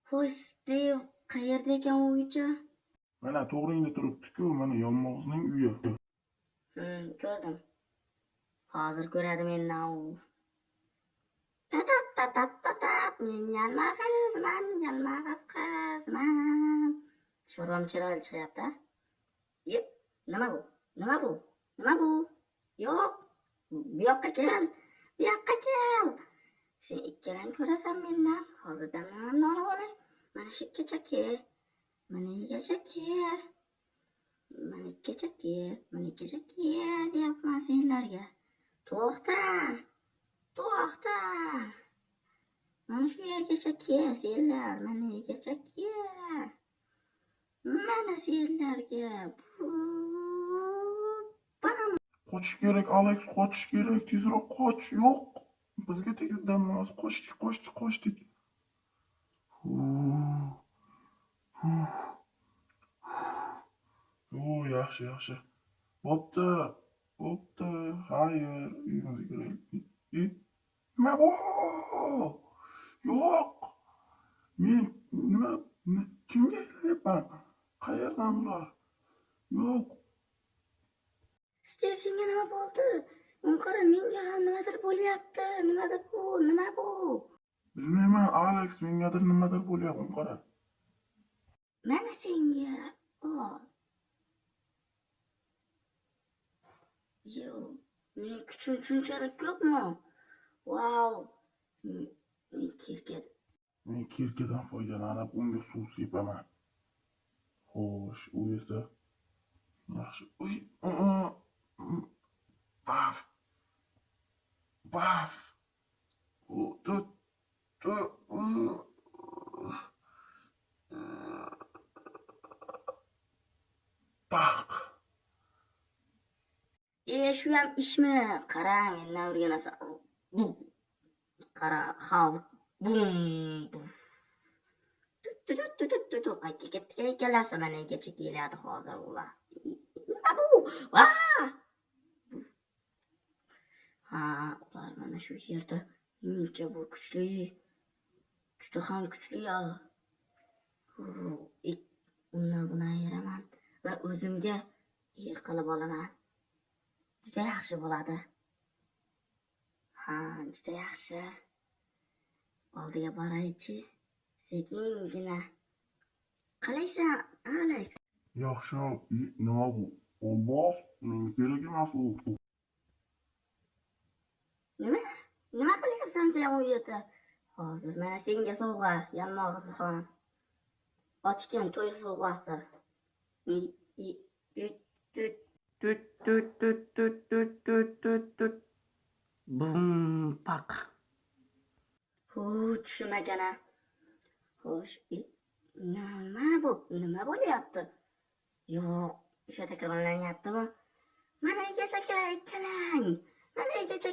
Xo'sh, Stiv qayerda ekan u uycha? Mana to'g'ringda turibdi-ku, mana yonmog'izning uyi. Ko'rdim. Hozir ko'radi mendan u. Men yalmag'iz qizman. Sho'rvam chiroyli chiqyapti. Nima bu? Nima bu? Yo'q. Bu yoqqa kel. Sen ikkalang ko'rasan mendan. Hozirdan men olib olay. Mana shu kechaki. Mana ikkachaki deyapman senlarga. To'xta. Mana shu yergacha kel senlar. Mana yergacha kel. Mana senlarga. Qochish kerak, Alex, qochish kerak. Tezroq qoch. Yo'q. Bizga tegadigan emas. Qochdik. Yaxshi. Bo'pti. Xayr, uyimizga kiraylik. Nima bu? Yo'q. Men kimga aytyapman? Qayerdan bular? Yo'q. Senga nima bo'ldi? Qara, menga ham nimadir bo'lyapti. Nima bu? Bilmayman, Alex, mengadir nimadir bo'lyapti, qara. Mana senga. Mening kuchim shunchalik ko'pmi? Vau. Men kirkadan foydalanib unga suv sepaman. Xo'sh, u esa yaxshi. Baf. Baq. Shu ham ishmi? Qara, mendan o'rganasan. Qara, xalq. Qayerga ketdi ikkalasi? Mana egacha keladi hozir ular. Nima bu? Ular mana shu yerda. Muncha bu kuchli. Juda ham kuchli. Undan buni ayiraman va o'zimga yer qilib olaman. Juda yaxshi bo'ladi. Juda yaxshi. Oldiga boraychi. Sekingina. Qalaysan, Alex? Yaxshi, nima bu? Olmos, menga kerak emas u. Nima qilyapsan sen u yerda? Hozir mana senga sovg'a, yalmog'izxon. Ochgan to'y sovg'asi. Paq. Tushunmagan. Xo'sh, nima bo'lyapti? Yo'q, o'sha takrorlanyaptimi? Mana egacha ikkalang. Mana egacha